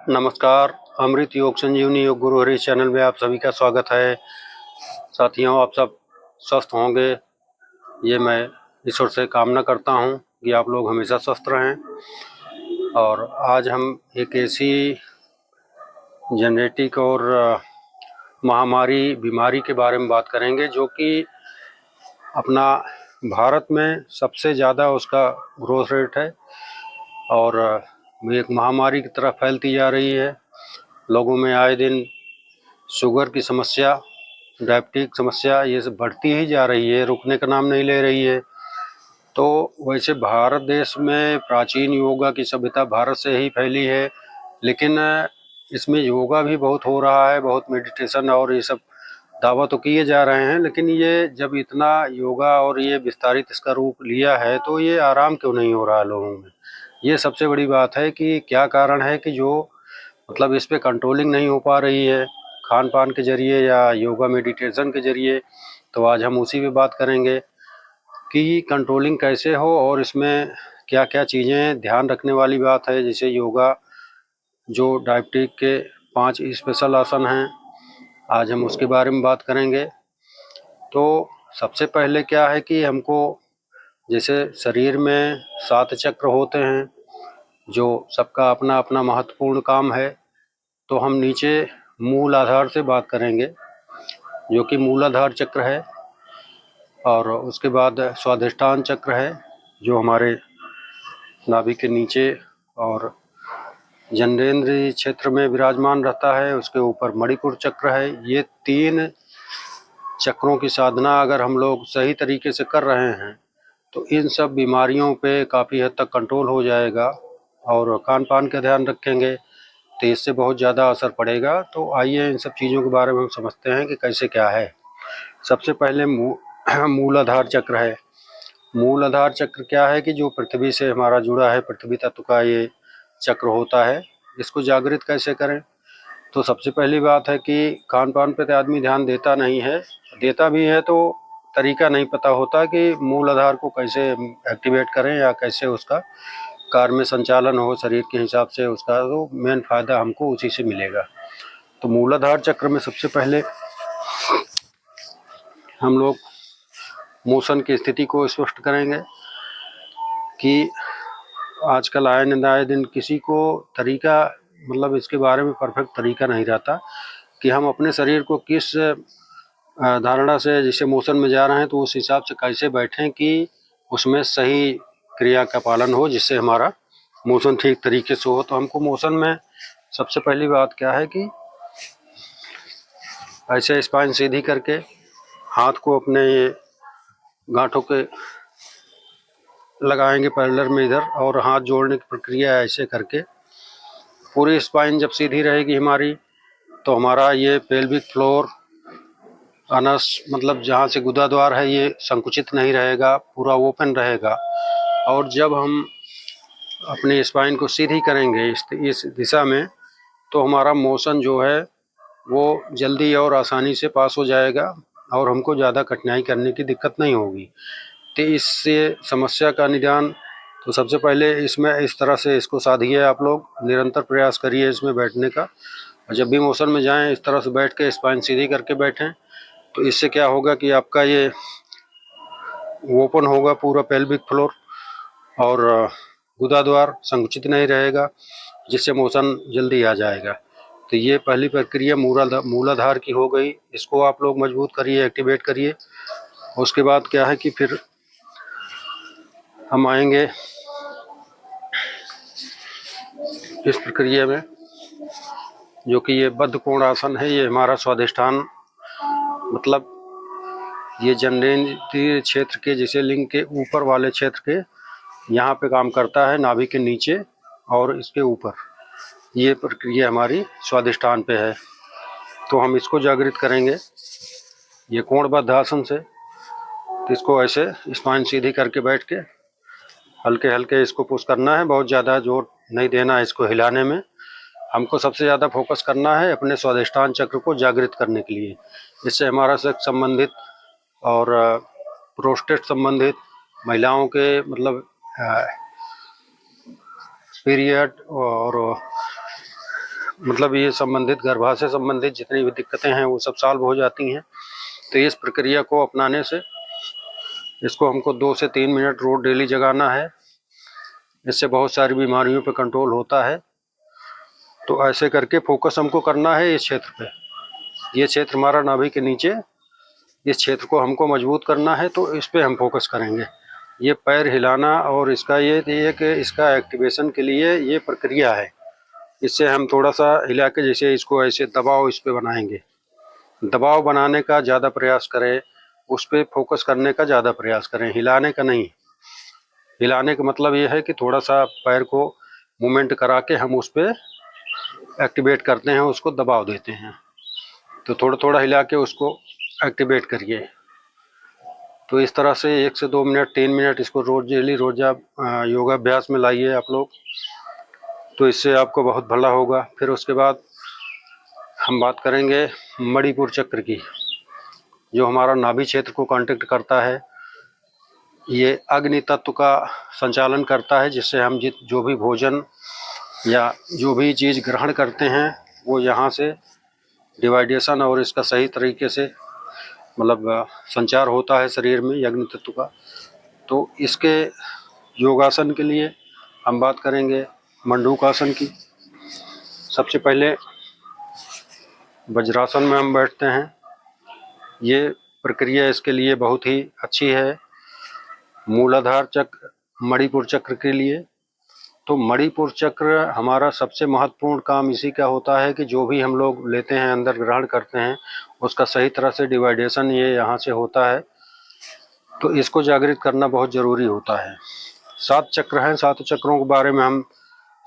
नमस्कार। अमृत योग संजीवनी योग गुरु हरि चैनल में आप सभी का स्वागत है। साथियों, आप सब स्वस्थ होंगे, ये मैं ईश्वर से कामना करता हूँ कि आप लोग हमेशा स्वस्थ रहें। और आज हम एक ऐसी जेनेटिक और महामारी बीमारी के बारे में बात करेंगे जो कि अपना भारत में सबसे ज़्यादा उसका ग्रोथ रेट है और एक महामारी की तरह फैलती जा रही है। लोगों में आए दिन शुगर की समस्या, डायबिटीज समस्या, ये सब बढ़ती ही जा रही है, रुकने का नाम नहीं ले रही है। तो वैसे भारत देश में प्राचीन योगा की सभ्यता भारत से ही फैली है, लेकिन इसमें योगा भी बहुत हो रहा है, बहुत मेडिटेशन और ये सब दावा तो किए जा रहे हैं, लेकिन ये जब इतना योगा और ये विस्तारित इसका रूप लिया है तो ये आराम क्यों नहीं हो रहा है लोगों में। ये सबसे बड़ी बात है कि क्या कारण है कि जो मतलब इस पे कंट्रोलिंग नहीं हो पा रही है खान पान के जरिए या योगा मेडिटेशन के जरिए। तो आज हम उसी पे बात करेंगे कि कंट्रोलिंग कैसे हो और इसमें क्या क्या चीज़ें ध्यान रखने वाली बात है। जैसे योगा जो डायबिटिक के 5 स्पेशल आसन हैं, आज हम उसके बारे में बात करेंगे। तो सबसे पहले क्या है कि हमको जैसे शरीर में 7 चक्र होते हैं, जो सबका अपना अपना महत्वपूर्ण काम है। तो हम नीचे मूल आधार से बात करेंगे, जो कि मूलाधार चक्र है, और उसके बाद स्वाधिष्ठान चक्र है जो हमारे नाभि के नीचे और जननेंद्रिय क्षेत्र में विराजमान रहता है। उसके ऊपर मणिपुर चक्र है। ये 3 चक्रों की साधना अगर हम लोग सही तरीके से कर रहे हैं तो इन सब बीमारियों पे काफ़ी हद तक कंट्रोल हो जाएगा। और खान पान का ध्यान रखेंगे तो इससे बहुत ज़्यादा असर पड़ेगा। तो आइए इन सब चीज़ों के बारे में हम समझते हैं कि कैसे क्या है। सबसे पहले मूलाधार चक्र है। मूलाधार चक्र क्या है कि जो पृथ्वी से हमारा जुड़ा है, पृथ्वी तत्व का ये चक्र होता है। इसको जागृत कैसे करें? तो सबसे पहली बात है कि खान पान पे तो आदमी ध्यान देता नहीं है, देता भी है तो तरीका नहीं पता होता कि मूलाधार को कैसे एक्टिवेट करें या कैसे उसका कार्य में संचालन हो शरीर के हिसाब से। उसका तो मेन फायदा हमको उसी से मिलेगा। तो मूलाधार चक्र में सबसे पहले हम लोग मोशन की स्थिति को स्पष्ट करेंगे कि आजकल आए दिन किसी को तरीका मतलब इसके बारे में परफेक्ट तरीका नहीं रहता कि हम अपने शरीर को किस धारणा से जैसे मोशन में जा रहे हैं तो उस हिसाब से कैसे बैठें कि उसमें सही क्रिया का पालन हो, जिससे हमारा मोशन ठीक तरीके से हो। तो हमको मोशन में सबसे पहली बात क्या है कि ऐसे स्पाइन सीधी करके हाथ को अपने ये गांठों के लगाएंगे पैरेलल में इधर, और हाथ जोड़ने की प्रक्रिया ऐसे करके पूरी स्पाइन जब सीधी रहेगी हमारी तो हमारा ये पेल्विक फ्लोर अनस मतलब जहाँ से गुदा द्वार है ये संकुचित नहीं रहेगा, पूरा ओपन रहेगा। और जब हम अपनी स्पाइन को सीधी करेंगे इस दिशा में तो हमारा मोशन जो है वो जल्दी और आसानी से पास हो जाएगा और हमको ज़्यादा कठिनाई करने की दिक्कत नहीं होगी। तो इससे समस्या का निदान तो सबसे पहले इसमें इस तरह से इसको साधिए। आप लोग निरंतर प्रयास करिए इसमें बैठने का, और जब भी मोशन में जाएं इस तरह से बैठ के स्पाइन सीधी करके बैठें। तो इससे क्या होगा कि आपका ये ओपन होगा पूरा पेल्विक फ्लोर और गुदा द्वार संकुचित नहीं रहेगा, जिससे मोशन जल्दी आ जाएगा। तो ये पहली प्रक्रिया मूलाधार की हो गई। इसको आप लोग मजबूत करिए, एक्टिवेट करिए। उसके बाद क्या है कि फिर हम आएंगे इस प्रक्रिया में, जो कि ये बद्ध कोण आसन है। ये हमारा स्वाधिष्ठान मतलब ये जननेंद्रिय क्षेत्र के जैसे लिंग के ऊपर वाले क्षेत्र के यहाँ पे काम करता है, नाभि के नीचे और इसके ऊपर। ये प्रक्रिया हमारी स्वाधिष्ठान पे है। तो हम इसको जागृत करेंगे ये कोणबद्ध आसन से। तो इसको ऐसे स्पाइन सीधी करके बैठ के हल्के हल्के इसको पुश करना है, बहुत ज़्यादा जोर नहीं देना है इसको हिलाने में। हमको सबसे ज़्यादा फोकस करना है अपने स्वाधिष्ठान चक्र को जागृत करने के लिए। इससे हमारा सेक्स संबंधित और प्रोस्टेट संबंधित महिलाओं के मतलब पीरियड और मतलब ये संबंधित गर्भाशय संबंधित जितनी भी दिक्कतें हैं वो सब सॉल्व हो जाती हैं। तो इस प्रक्रिया को अपनाने से इसको हमको 2 से 3 मिनट रोज डेली जगाना है। इससे बहुत सारी बीमारियों पे कंट्रोल होता है। तो ऐसे करके फोकस हमको करना है इस क्षेत्र पे। ये क्षेत्र हमारा नाभि के नीचे, इस क्षेत्र को हमको मजबूत करना है, तो इस पे हम फोकस करेंगे। ये पैर हिलाना और इसका ये कि इसका एक्टिवेशन के लिए ये प्रक्रिया है। इससे हम थोड़ा सा हिला के जैसे इसको ऐसे दबाव इस पे बनाएंगे। दबाव बनाने का ज़्यादा प्रयास करें, उस पर फोकस करने का ज़्यादा प्रयास करें, हिलाने का नहीं। हिलाने का मतलब ये है कि थोड़ा सा पैर को मूवमेंट करा के हम उस पर एक्टिवेट करते हैं, उसको दबाव देते हैं। तो थोड़ा थोड़ा हिला के उसको एक्टिवेट करिए। तो इस तरह से 1 से 2 मिनट 3 मिनट इसको रोज डेली रोजा योगाभ्यास में लाइए आप लोग, तो इससे आपको बहुत भला होगा। फिर उसके बाद हम बात करेंगे मणिपुर चक्र की, जो हमारा नाभि क्षेत्र को कांटेक्ट करता है। ये अग्नि तत्व का संचालन करता है, जिससे हम जो भी भोजन या जो भी चीज़ ग्रहण करते हैं वो यहाँ से डिवाइडेशन और इसका सही तरीके से मतलब संचार होता है शरीर में अग्नि तत्व का। तो इसके योगासन के लिए हम बात करेंगे मंडूकासन की। सबसे पहले वज्रासन में हम बैठते हैं। ये प्रक्रिया इसके लिए बहुत ही अच्छी है मूलाधार चक्र मणिपुर चक्र के लिए। तो मणिपुर चक्र हमारा सबसे महत्वपूर्ण काम इसी का होता है कि जो भी हम लोग लेते हैं अंदर ग्रहण करते हैं उसका सही तरह से डिवाइडेशन ये यहाँ से होता है। तो इसको जागृत करना बहुत ज़रूरी होता है। 7 चक्र हैं, 7 चक्रों के बारे में हम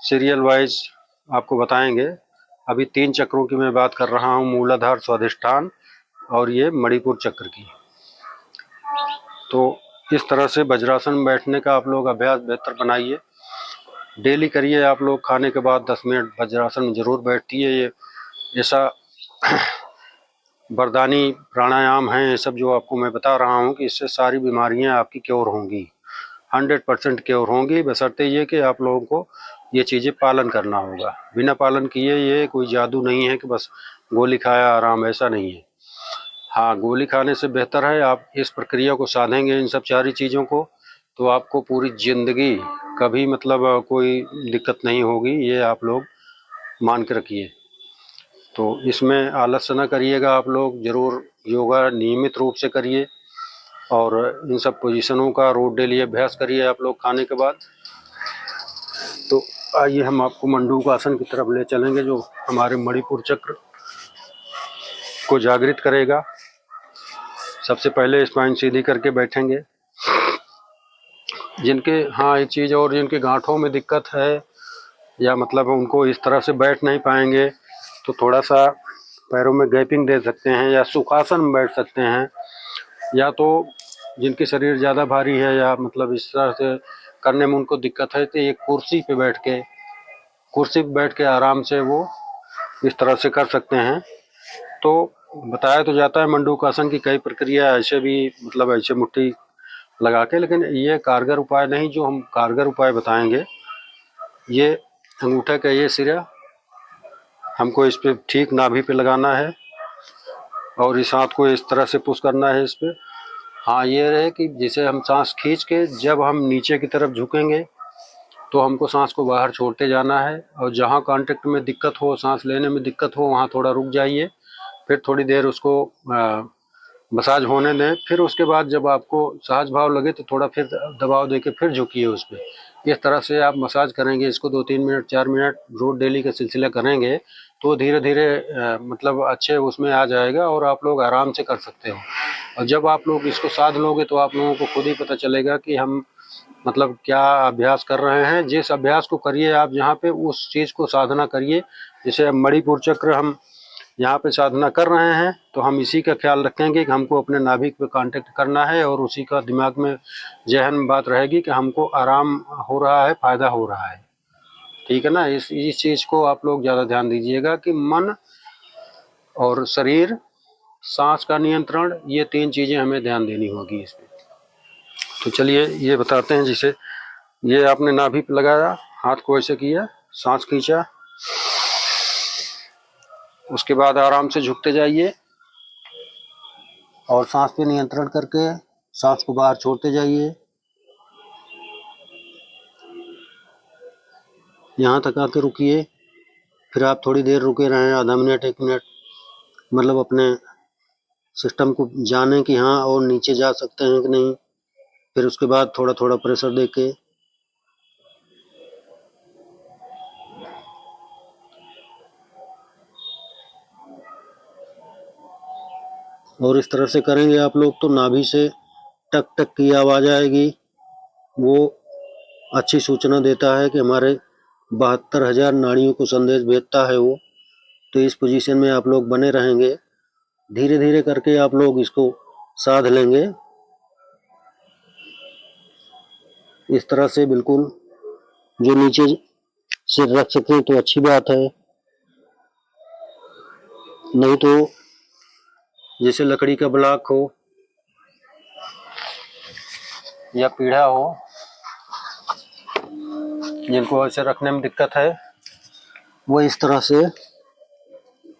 सीरियल वाइज आपको बताएंगे। अभी 3 चक्रों की मैं बात कर रहा हूँ, मूलाधार, स्वाधिष्ठान और ये मणिपुर चक्र की। तो इस तरह से वज्रासन में बैठने का आप लोग अभ्यास बेहतर बनाइए, डेली करिए। आप लोग खाने के बाद 10 मिनट वज्रासन में ज़रूर बैठिए। ये ऐसा वरदानी प्राणायाम हैं ये सब जो आपको मैं बता रहा हूँ कि इससे सारी बीमारियाँ आपकी क्योर होंगी, 100% क्योर होंगी, बशर्ते ये कि आप लोगों को ये चीज़ें पालन करना होगा। बिना पालन किए ये कोई जादू नहीं है कि बस गोली खाया आराम, ऐसा नहीं है। हाँ, गोली खाने से बेहतर है आप इस प्रक्रिया को साधेंगे, इन सब सारी चीज़ों को, तो आपको पूरी ज़िंदगी कभी मतलब कोई दिक्कत नहीं होगी, ये आप लोग मान के रखिए। तो इसमें आलस्य न करिएगा, आप लोग ज़रूर योगा नियमित रूप से करिए और इन सब पोजीशनों का रोज डेली अभ्यास करिए आप लोग खाने के बाद। तो आइए हम आपको मंडूकासन की तरफ ले चलेंगे, जो हमारे मणिपुर चक्र को जागृत करेगा। सबसे पहले स्पाइन सीधी करके बैठेंगे। जिनके हाँ एक चीज़ और, जिनके गांठों में दिक्कत है या मतलब उनको इस तरह से बैठ नहीं पाएंगे तो थोड़ा सा पैरों में गैपिंग दे सकते हैं या सुखासन में बैठ सकते हैं। या तो जिनकी शरीर ज़्यादा भारी है या मतलब इस तरह से करने में उनको दिक्कत है तो एक कुर्सी पे बैठ के आराम से वो इस तरह से कर सकते हैं। तो बताया तो जाता है मंडूकासन की कई प्रक्रिया ऐसे भी मतलब ऐसे मुट्ठी लगा के, लेकिन ये कारगर उपाय नहीं। जो हम कारगर उपाय बताएंगे, ये अंगूठे का ये सिरा हमको इस पे ठीक नाभि पे लगाना है और इस हाथ को इस तरह से पुश करना है इस पे। हाँ, ये रहे कि जैसे हम सांस खींच के जब हम नीचे की तरफ झुकेंगे तो हमको सांस को बाहर छोड़ते जाना है, और जहाँ कांटेक्ट में दिक्कत हो, सांस लेने में दिक्कत हो, वहाँ थोड़ा रुक जाइए, फिर थोड़ी देर उसको मसाज होने दें। फिर उसके बाद जब आपको सहज भाव लगे तो थोड़ा फिर दबाव देके फिर झुकिए उस पर। इस तरह से आप मसाज करेंगे इसको 2-3 मिनट 4 मिनट रोज डेली का सिलसिला करेंगे तो धीरे धीरे मतलब अच्छे उसमें आ जाएगा और आप लोग आराम से कर सकते हो। और जब आप लोग इसको साध लोगे तो आप लोगों को खुद ही पता चलेगा कि हम मतलब क्या अभ्यास कर रहे हैं। जिस अभ्यास को करिए आप जहाँ पे, उस चीज़ को साधना करिए। जैसे मणिपुर चक्र हम यहाँ पे साधना कर रहे हैं तो हम इसी का ख्याल रखेंगे कि हमको अपने नाभिक पे कांटेक्ट करना है और उसी का दिमाग में जहन में बात रहेगी कि हमको आराम हो रहा है, फायदा हो रहा है। ठीक है ना। इस चीज़ को आप लोग ज़्यादा ध्यान दीजिएगा कि मन और शरीर, सांस का नियंत्रण, ये 3 चीज़ें हमें ध्यान देनी होगी इसमें। तो चलिए ये बताते हैं। जैसे ये आपने नाभि पे लगाया, हाथ को ऐसे किया, सांस खींचा, उसके बाद आराम से झुकते जाइए और सांस पे नियंत्रण करके सांस को बाहर छोड़ते जाइए। यहाँ तक आके रुकिए, फिर आप थोड़ी देर रुके रहें, आधा मिनट 1 मिनट, मतलब अपने सिस्टम को जाने कि हाँ और नीचे जा सकते हैं कि नहीं। फिर उसके बाद थोड़ा थोड़ा प्रेशर देके और इस तरह से करेंगे आप लोग तो नाभि से टक टक की आवाज़ आएगी। वो अच्छी सूचना देता है कि हमारे 72,000 नाड़ियों को संदेश भेजता है वो। तो इस पोजीशन में आप लोग बने रहेंगे, धीरे धीरे करके आप लोग इसको साध लेंगे। इस तरह से बिल्कुल जो नीचे सिर रख सके तो अच्छी बात है, नहीं तो जैसे लकड़ी का ब्लॉक हो या पीढ़ा हो, जिनको ऐसे रखने में दिक्कत है, वो इस तरह से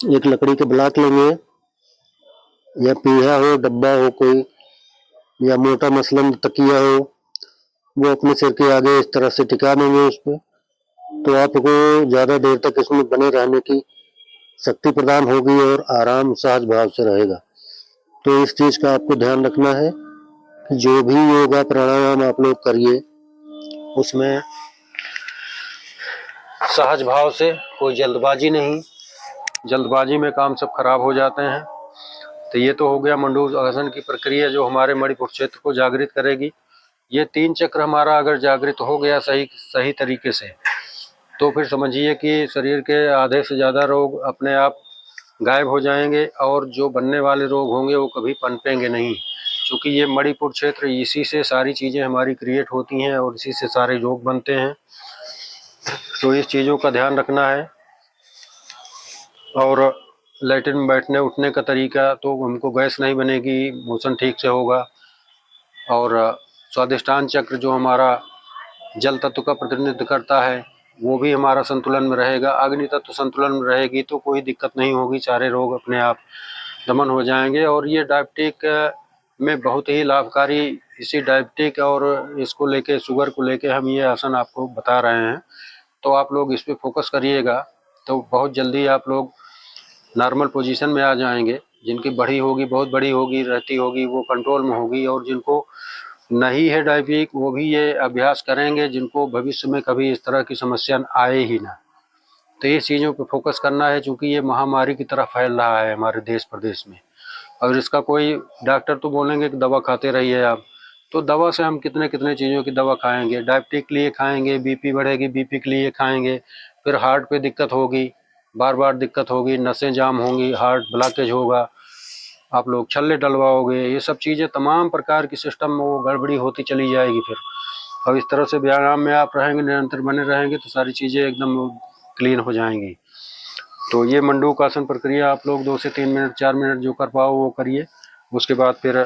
एक लकड़ी के ब्लॉक लेंगे या पीढ़ा हो, डब्बा हो कोई, या मोटा मसलन तकिया हो, वो अपने सिर के आगे इस तरह से टिका देंगे उस पर। तो आपको ज़्यादा देर तक इसमें बने रहने की शक्ति प्रदान होगी और आराम सहज भाव से रहेगा। तो इस चीज़ का आपको ध्यान रखना है कि जो भी योगा प्राणायाम आप लोग करिए उसमें सहज भाव से, कोई जल्दबाजी नहीं। जल्दबाजी में काम सब खराब हो जाते हैं। तो ये तो हो गया मंडूकासन की प्रक्रिया जो हमारे मणिपुर क्षेत्र को जागृत करेगी। ये 3 चक्र हमारा अगर जागृत हो गया सही तरीके से, तो फिर समझिए कि शरीर के आधे से ज़्यादा रोग अपने आप गायब हो जाएंगे और जो बनने वाले रोग होंगे वो कभी पनपेंगे नहीं, क्योंकि ये मणिपुर क्षेत्र, इसी से सारी चीज़ें हमारी क्रिएट होती हैं और इसी से सारे रोग बनते हैं। तो इस चीज़ों का ध्यान रखना है। और लैट्रिन में बैठने उठने का तरीका, तो हमको गैस नहीं बनेगी, मोशन ठीक से होगा। और स्वादिष्टान चक्र जो हमारा जल तत्व का प्रतिनिधित्व करता है, वो भी हमारा संतुलन में रहेगा। अग्नि तत्व संतुलन में रहेगी तो कोई दिक्कत नहीं होगी, सारे रोग अपने आप दमन हो जाएंगे। और ये डायबिटिक में बहुत ही लाभकारी, इसी डायबिटिक और इसको लेके, शुगर को लेके हम ये आसन आपको बता रहे हैं। तो आप लोग इस पर फोकस करिएगा तो बहुत जल्दी आप लोग नॉर्मल पोजीशन में आ जाएंगे। जिनकी बड़ी होगी, बहुत बड़ी होगी, रहती होगी, वो कंट्रोल में होगी। और जिनको नहीं है डायबिटिक, वो भी ये अभ्यास करेंगे, जिनको भविष्य में कभी इस तरह की समस्या आए ही ना। तो ये चीज़ों पे फोकस करना है, क्योंकि ये महामारी की तरह फैल रहा है हमारे देश प्रदेश में। अगर इसका कोई डॉक्टर तो बोलेंगे कि दवा खाते रहिए आप, तो दवा से हम कितने कितने चीज़ों की दवा खाएंगे। डायबिटिक के लिए खाएंगे, बीपी बढ़ेगी, बीपी के लिए खाएंगे, फिर हार्ट पे दिक्कत होगी, बार बार दिक्कत होगी, नसें जाम होंगी, हार्ट ब्लॉकेज होगा, आप लोग छल्ले डलवाओगे, ये सब चीज़ें तमाम प्रकार की सिस्टम में वो गड़बड़ी होती चली जाएगी फिर। अब इस तरह से व्यायाम में आप रहेंगे, निरंतर बने रहेंगे, तो सारी चीज़ें एकदम क्लीन हो जाएंगी। तो ये मंडूकासन प्रक्रिया आप लोग 2 से 3 मिनट 4 मिनट जो कर पाओ वो करिए। उसके बाद फिर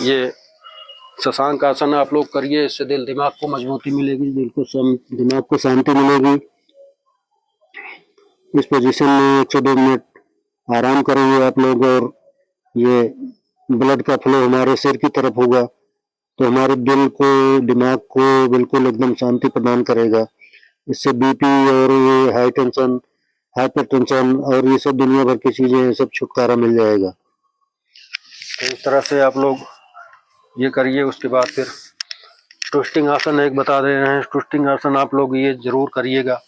ये शशांक आसन आप लोग करिए, इससे दिल दिमाग को मजबूती मिलेगी, दिमाग को शांति मिलेगी। इस पोजीशन में 1 से 2 मिनट आराम करेंगे आप लोग और ये ब्लड का फ्लो हमारे सिर की तरफ होगा, तो हमारे दिल को, दिमाग को बिल्कुल एकदम शांति प्रदान करेगा। इससे बीपी और ये हाई टेंशन, हाइपर टेंशन और ये सब दुनिया भर की चीज़ें, सब छुटकारा मिल जाएगा। तो इस तरह से आप लोग ये करिए। उसके बाद फिर ट्विस्टिंग आसन एक बता दे रहे हैं। ट्विस्टिंग आसन आप लोग ये जरूर करिएगा।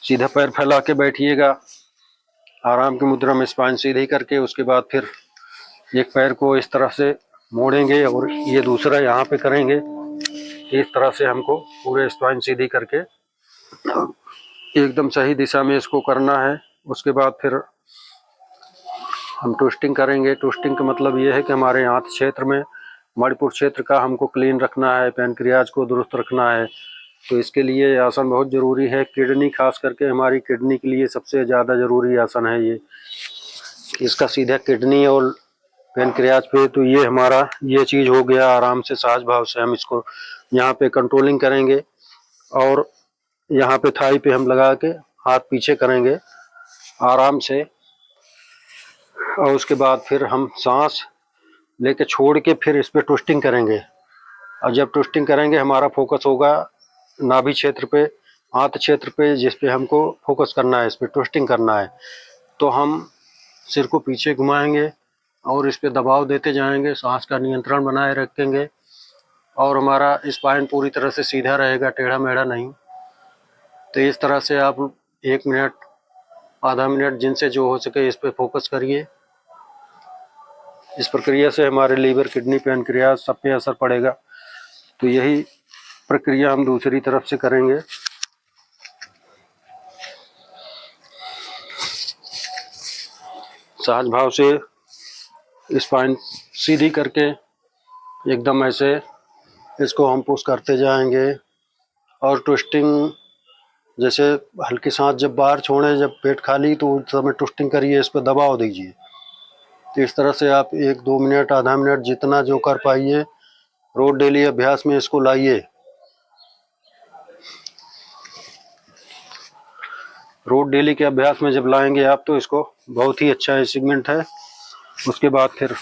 सीधा पैर फैला के बैठिएगा, आराम की मुद्रा में स्पाइन सीधी करके। उसके बाद फिर एक पैर को इस तरह से मोड़ेंगे और ये दूसरा यहाँ पे करेंगे। इस तरह से हमको पूरे स्पाइन सीधी करके एकदम सही दिशा में इसको करना है। उसके बाद फिर हम ट्विस्टिंग करेंगे। ट्विस्टिंग का मतलब ये है कि हमारे हाथ क्षेत्र में, मणिपुर क्षेत्र का हमको क्लीन रखना है, पैनक्रियाज को दुरुस्त रखना है। तो इसके लिए आसन बहुत ज़रूरी है। किडनी, खास करके हमारी किडनी के लिए सबसे ज़्यादा ज़रूरी आसन है ये। इसका सीधा किडनी और पैनक्रियाज पे, तो ये हमारा ये चीज़ हो गया। आराम से सहज भाव से हम इसको यहाँ पे कंट्रोलिंग करेंगे और यहाँ पे थाई पे हम लगा के हाथ पीछे करेंगे आराम से। और उसके बाद फिर हम सांस लेके छोड़ के फिर इस पर ट्विस्टिंग करेंगे। और जब ट्विस्टिंग करेंगे हमारा फोकस होगा नाभि क्षेत्र पे, आंत क्षेत्र पे, जिस पे हमको फोकस करना है, इस पर ट्विस्टिंग करना है। तो हम सिर को पीछे घुमाएंगे और इस पे दबाव देते जाएंगे, सांस का नियंत्रण बनाए रखेंगे और हमारा स्पाइन पूरी तरह से सीधा रहेगा, टेढ़ा मेढ़ा नहीं। तो इस तरह से आप 1 मिनट, आधा मिनट, जिनसे जो हो सके इस पे फोकस करिए। इस प्रक्रिया से हमारे लीवर, किडनी, पैनक्रियाज सब पे असर पड़ेगा। तो यही प्रक्रिया हम दूसरी तरफ से करेंगे। सहज भाव से स्पाइन सीधी करके एकदम ऐसे इसको हम पुश करते जाएंगे। और ट्विस्टिंग जैसे हल्की सांस जब बाहर छोड़ें, जब पेट खाली, तो उस समय ट्विस्टिंग करिए, इस पर दबाव दीजिए। तो इस तरह से आप 1-2 मिनट, आधा मिनट, जितना जो कर पाइए, रोज डेली अभ्यास में इसको लाइए। रोज डेली के अभ्यास में जब लाएंगे आप तो इसको बहुत ही अच्छा सेगमेंट है। उसके बाद फिर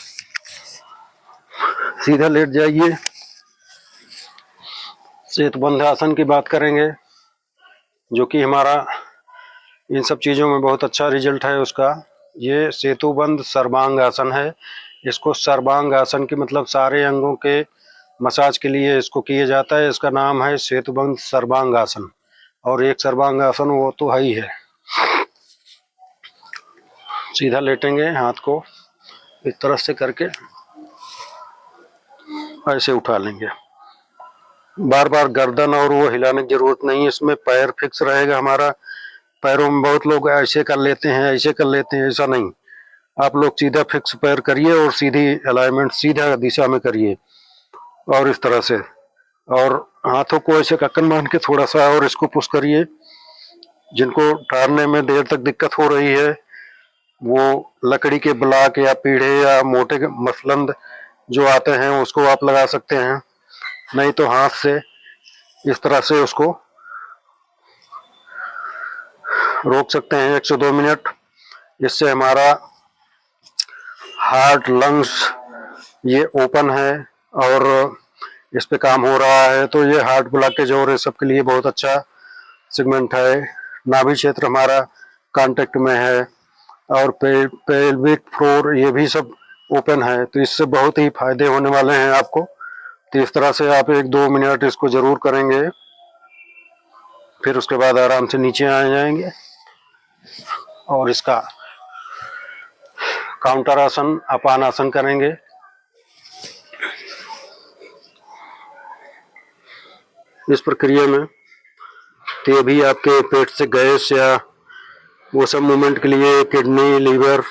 सीधा लेट जाइए। सेतुबंध आसन की बात करेंगे, जो कि हमारा इन सब चीज़ों में बहुत अच्छा रिजल्ट है उसका। ये सेतुबंध सर्वांग आसन है। इसको सर्वांग आसन की मतलब सारे अंगों के मसाज के लिए इसको किया जाता है। इसका नाम है सेतुबंध सर्वांग आसन। और एक सर्वांग आसन वो तो है ही है। सीधा लेटेंगे, हाथ को इस तरह से करके ऐसे उठा लेंगे। बार बार गर्दन और वो हिलाने की जरूरत नहीं है, इसमें पैर फिक्स रहेगा हमारा। पैरों में बहुत लोग ऐसे कर लेते हैं, ऐसे कर लेते हैं, ऐसा नहीं। आप लोग सीधा फिक्स पैर करिए और सीधी अलाइनमेंट, सीधा दिशा में करिए और इस तरह से। और हाथों को ऐसे कक्कन बांध के थोड़ा सा और इसको पुश करिए। जिनको ठहरने में देर तक दिक्कत हो रही है, वो लकड़ी के ब्लॉक या पीढ़े या मोटे मसलंद जो आते हैं उसको आप लगा सकते हैं। नहीं तो हाथ से इस तरह से उसको रोक सकते हैं 1 से 2 मिनट। इससे हमारा हार्ट, लंग्स ये ओपन है और इस पे काम हो रहा है। तो ये हार्ट ब्लॉकेज और ये सब के लिए बहुत अच्छा सेगमेंट है। नाभि क्षेत्र हमारा कांटेक्ट में है और पेल्विक फ्लोर ये भी सब ओपन है। तो इससे बहुत ही फायदे होने वाले हैं आपको। तो इस तरह से आप 1-2 मिनट इसको जरूर करेंगे। फिर उसके बाद आराम से नीचे आ जाएंगे और इसका काउंटर आसन, अपान आसन करेंगे। इस प्रक्रिया में तो ये भी आपके पेट से गैस या वो सब मूवमेंट के लिए, किडनी, लीवर,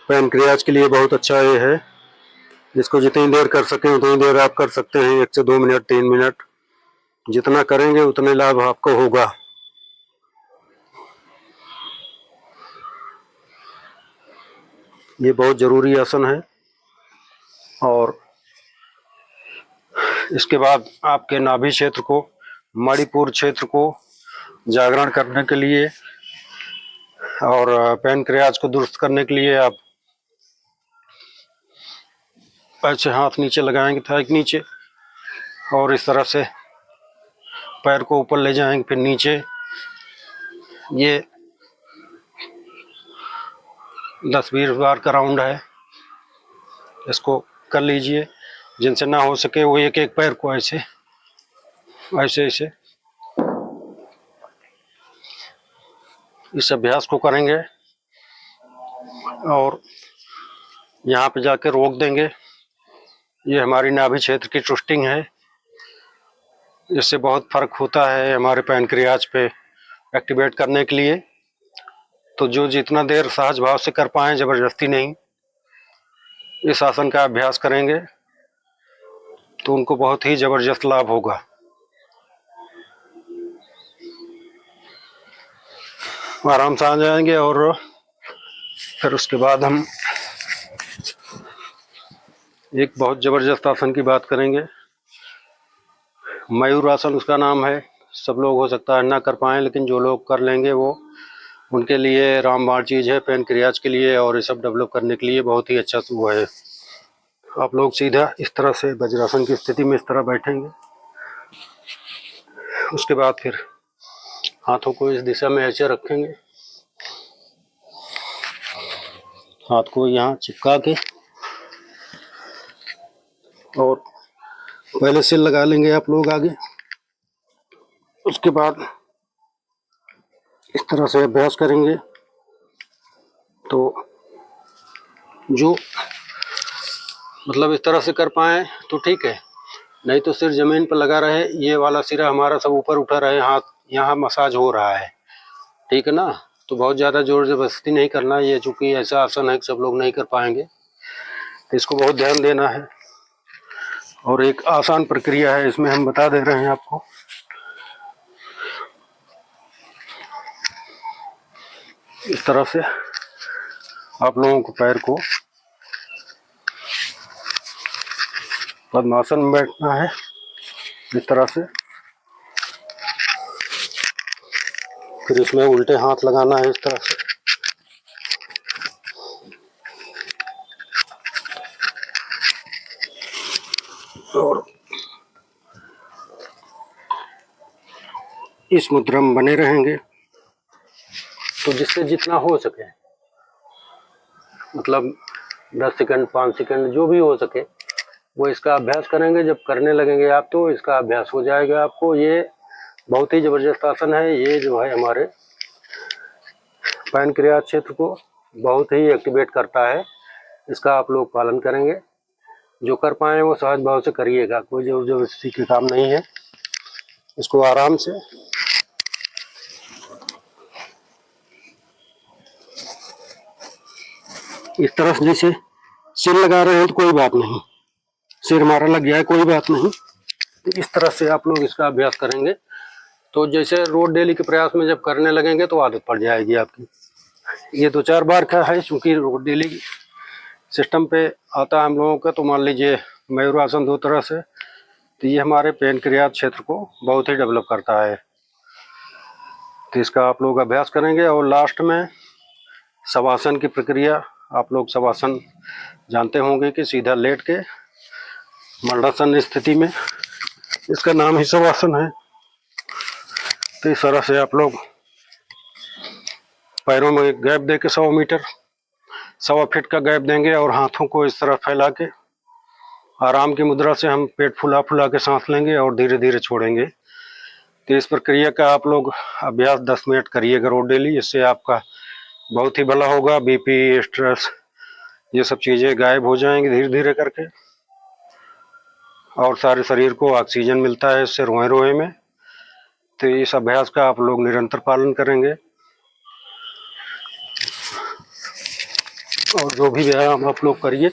पैनक्रियाज के लिए बहुत अच्छा ये है। इसको जितनी देर कर सकें उतनी देर आप कर सकते हैं, 1 से 2 मिनट, 3 मिनट, जितना करेंगे उतने लाभ आपको होगा। ये बहुत जरूरी आसन है। और इसके बाद आपके नाभि क्षेत्र को, मणिपुर क्षेत्र को जागरण करने के लिए और पैनक्रियाज को दुरुस्त करने के लिए आप ऐसे हाथ नीचे लगाएंगे, थाई के नीचे, और इस तरह से पैर को ऊपर ले जाएंगे, फिर नीचे। ये 10-20 बार का राउंड है, इसको कर लीजिए। जिनसे ना हो सके वो एक एक पैर को ऐसे ऐसे ऐसे इस अभ्यास को करेंगे और यहाँ पे जाके रोक देंगे। ये हमारी नाभि क्षेत्र की ट्विस्टिंग है। इससे बहुत फर्क होता है हमारे पैनक्रियाज पे एक्टिवेट करने के लिए। तो जो जितना देर सहज भाव से कर पाए, जबरदस्ती नहीं, इस आसन का अभ्यास करेंगे तो उनको बहुत ही जबरदस्त लाभ होगा। आराम से आ जाएंगे और फिर उसके बाद हम एक बहुत जबरदस्त आसन की बात करेंगे। मयूर आसन उसका नाम है। सब लोग हो सकता है ना कर पाए, लेकिन जो लोग कर लेंगे वो उनके लिए रामबाण चीज़ है, पैनक्रियाज के लिए और ये सब डेवलप करने के लिए बहुत ही अच्छा वो है। आप लोग सीधा इस तरह से वज्रासन की स्थिति में इस तरह बैठेंगे। उसके बाद फिर हाथों को इस दिशा में ऐसे रखेंगे, हाथ को यहाँ चिपका के, और पहले सिर लगा लेंगे आप लोग आगे। उसके बाद इस तरह से अभ्यास करेंगे तो जो मतलब इस तरह से कर पाए तो ठीक है, नहीं तो सिर जमीन पर लगा रहे, ये वाला सिरा हमारा सब ऊपर उठा रहे, हाथ यहाँ मसाज हो रहा है, ठीक है ना। तो बहुत ज़्यादा जोर जबरदस्ती नहीं करना, ये चूँकि ऐसा आसन है कि सब लोग नहीं कर पाएंगे, तो इसको बहुत ध्यान देना है। और एक आसान प्रक्रिया है, इसमें हम बता दे रहे हैं आपको। इस तरह से आप लोगों को पैर को पद्मासन में बैठना है, इस तरह से। फिर इसमें उल्टे हाथ लगाना है इस तरह से, और इस मुद्रा में बने रहेंगे। तो जिससे जितना हो सके, मतलब 10 सेकंड 5 सेकंड जो भी हो सके वो इसका अभ्यास करेंगे। जब करने लगेंगे आप तो इसका अभ्यास हो जाएगा आपको। ये बहुत ही ज़बरदस्त आसन है, ये जो है हमारे पैनक्रियाज क्षेत्र को बहुत ही एक्टिवेट करता है। इसका आप लोग पालन करेंगे, जो कर पाए वो सहज भाव से करिएगा, कोई जोर जबरदस्ती के काम नहीं है। इसको आराम से इस तरह से, जैसे सिर लगा रहे हैं तो कोई बात नहीं, सिर हमारा लग गया है कोई बात नहीं, इस तरह से आप लोग इसका अभ्यास करेंगे। तो जैसे रोज डेली के प्रयास में जब करने लगेंगे तो आदत पड़ जाएगी आपकी। ये 2-4 बार का है, चूँकि रोज डेली सिस्टम पे आता है हम लोगों का। तो मान लीजिए मयूरासन 2 तरह से, तो ये हमारे पैनक्रियाज क्षेत्र को बहुत ही डेवलप करता है। तो इसका आप लोग अभ्यास करेंगे। और लास्ट में शवासन की प्रक्रिया, आप लोग शवासन जानते होंगे कि सीधा लेट के मरणासन स्थिति में, इसका नाम ही शवासन है। तो इस तरह से आप लोग पैरों में गैप दे के 100 मीटर 1.25 फीट का गैप देंगे, और हाथों को इस तरह फैला के आराम की मुद्रा से हम पेट फुला फुला के सांस लेंगे और धीरे धीरे छोड़ेंगे। तो इस प्रक्रिया का आप लोग अभ्यास 10 मिनट करिएगा रोज डेली। इससे आपका बहुत ही भला होगा। बीपी, स्ट्रेस, ये सब चीज़ें गायब हो जाएंगी धीरे धीरे करके, और सारे शरीर को ऑक्सीजन मिलता है इससे रोए रोए में। तो इस अभ्यास का आप लोग निरंतर पालन करेंगे, और जो भी व्यायाम आप लोग करिए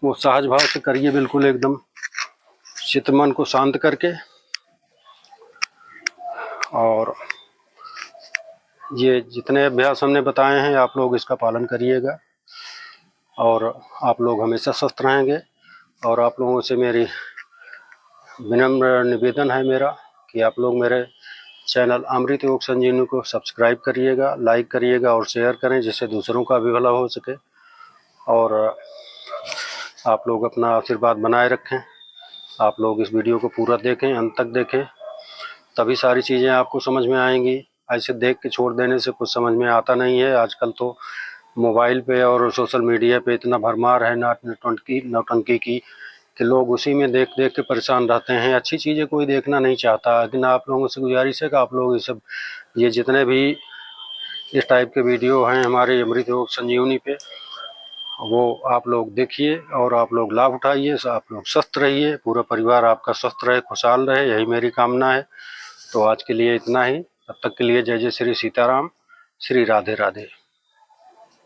वो सहज भाव से करिए, बिल्कुल एकदम चित्त मन को शांत करके। और ये जितने अभ्यास हमने बताए हैं आप लोग इसका पालन करिएगा, और आप लोग हमेशा स्वस्थ रहेंगे। और आप लोगों से मेरी विनम्र निवेदन है मेरा कि आप लोग मेरे चैनल अमृत योग संजीवनी को सब्सक्राइब करिएगा, लाइक करिएगा और शेयर करें, जिससे दूसरों का भी भला हो सके। और आप लोग अपना आशीर्वाद बनाए रखें। आप लोग इस वीडियो को पूरा देखें, अंत तक देखें, तभी सारी चीज़ें आपको समझ में आएंगी। ऐसे देख के छोड़ देने से कुछ समझ में आता नहीं है। आजकल तो मोबाइल पे और सोशल मीडिया पे इतना भरमार है नौटंकी की कि लोग उसी में देख देख के परेशान रहते हैं। अच्छी चीज़ें कोई देखना नहीं चाहता। लेकिन आप लोगों से गुजारिश है कि आप लोग ये जितने भी इस टाइप के वीडियो हैं हमारे अमृत योग संजीवनी पे, वो आप लोग देखिए और आप लोग लाभ उठाइए। आप लोग स्वस्थ रहिए, पूरा परिवार आपका स्वस्थ रहे, खुशहाल रहे, यही मेरी कामना है। तो आज के लिए इतना ही। तब तक के लिए जय जय श्री सीताराम, श्री राधे राधे।